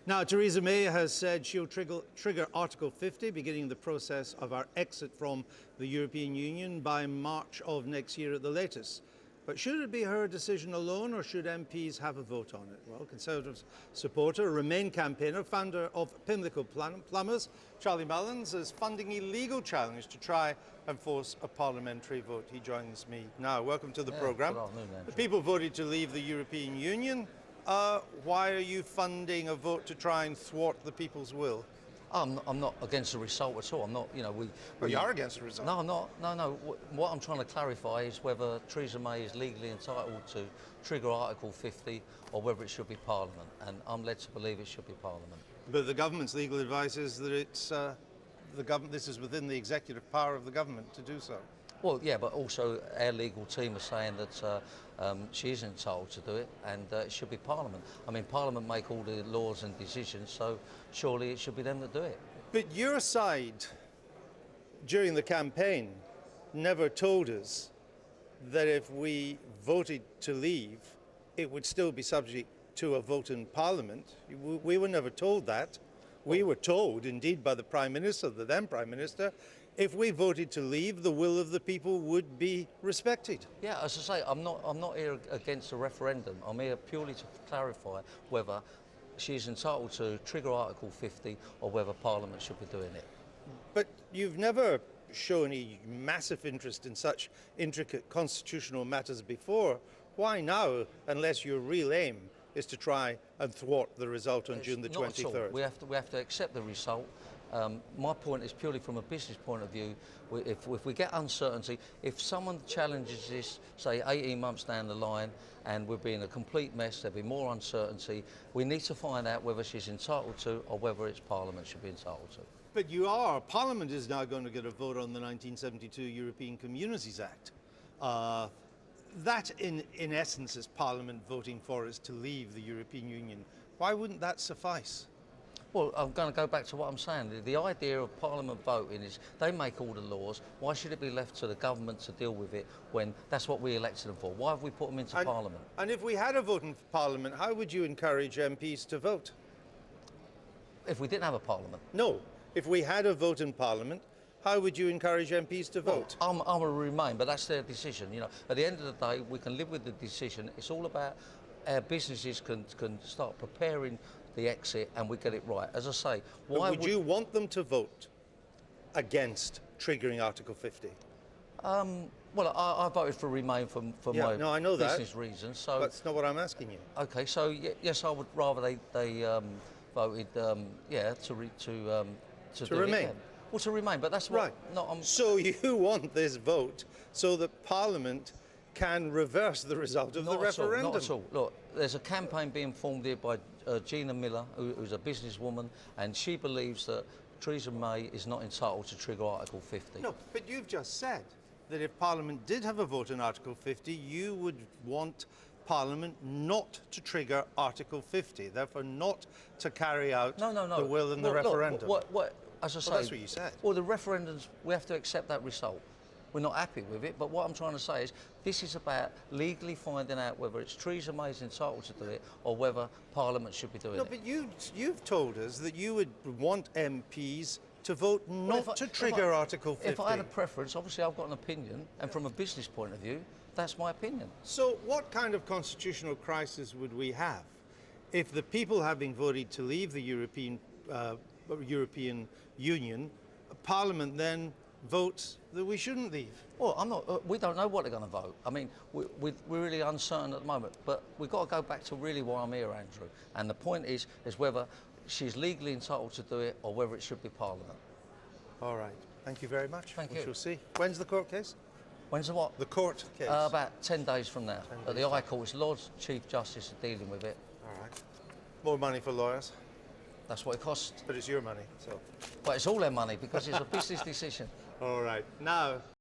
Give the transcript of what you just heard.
Now, Theresa May has said she'll trigger Article 50, beginning the process of our exit from the European Union by March of next year at the latest. But should it be her decision alone, or should MPs have a vote on it? Well, Conservative supporter, Remain campaigner, founder of Pimlico Plumbers, Charlie Mullins, is funding a legal challenge to try and force a parliamentary vote. He joins me now. Welcome to the programme. Good afternoon, Andrew. The people voted to leave the European Union. Why are you funding a vote to try and thwart the people's will? I'm not against the result at all. I'm not, Well, you are against the result. No, I'm not. No. What I'm trying to clarify is whether Theresa May is legally entitled to trigger Article 50 or whether it should be Parliament. And I'm led to believe it should be Parliament. But the government's legal advice is that it's this is within the executive power of the government to do so. Well, yeah, but also our legal team are saying that she is entitled to do it, and it should be Parliament. I mean, Parliament make all the laws and decisions, so surely it should be them that do it. But your side, during the campaign, never told us that if we voted to leave, it would still be subject to a vote in Parliament. We were never told that. We were told, indeed, by the Prime Minister, the then Prime Minister, if we voted to leave, the will of the people would be respected. Yeah, as I say, I'm not here against a referendum. I'm here purely to clarify whether she's entitled to trigger Article 50 or whether Parliament should be doing it. But you've never shown any massive interest in such intricate constitutional matters before. Why now, unless your real aim is to try and thwart the result on June the 23rd? Not at all. We have to accept the result. My point is purely from a business point of view. If we get uncertainty, if someone challenges this, say 18 months down the line, and we'll be in a complete mess, there'll be more uncertainty, we need to find out whether she's entitled to or whether it's Parliament should be entitled to. But Parliament is now going to get a vote on the 1972 European Communities Act. That, in essence, is Parliament voting for us to leave the European Union. Why wouldn't that suffice? Well, I'm going to go back to what I'm saying. The idea of Parliament voting is they make all the laws. Why should it be left to the government to deal with it when that's what we elected them for? Why have we put them into Parliament? And if we had a vote in Parliament, how would you encourage MPs to vote? If we didn't have a Parliament? No. If we had a vote in Parliament, how would you encourage MPs to vote? I'm a Remain, but that's their decision. At the end of the day, we can live with the decision. It's all about our businesses can start preparing the exit and we get it right. As I say, would you want them to vote against triggering Article 50? Well, I voted for Remain for my business reasons. So that's not what I'm asking you. Okay, so yes, I would rather they voted to Remain. Well, to Remain, but that's what. Right. So you want this vote so that Parliament can reverse the result of the referendum? Not at all. Look, there's a campaign being formed here by Gina Miller, who's a businesswoman, and she believes that Theresa May is not entitled to trigger Article 50. No, but you've just said that if Parliament did have a vote on Article 50, you would want Parliament not to trigger Article 50, therefore not to carry out the will in the referendum. As I say, that's what you said. Well, the referendums, we have to accept that result. We're not happy with it, but what I'm trying to say is this is about legally finding out whether it's Theresa May's entitled to do it or whether Parliament should be doing it. No, but you've told us that you would want MPs to vote not to trigger Article 50. If I had a preference, obviously I've got an opinion, and from a business point of view, that's my opinion. So what kind of constitutional crisis would we have if the people, having voted to leave the European Union, Parliament then votes that we shouldn't leave? Well, we don't know what they're going to vote. I mean, we're really uncertain at the moment, but we've got to go back to really why I'm here, Andrew. And the point is whether she's legally entitled to do it or whether it should be Parliament. All right. Thank you very much. Thank you. We shall see. When's the court case? When's the what? The court case. About 10 days from now. At the High Court, it's Lord Chief Justice dealing with it. All right. More money for lawyers. That's what it costs. But it's your money, so. But it's all their money because it's a business decision. All right. Now,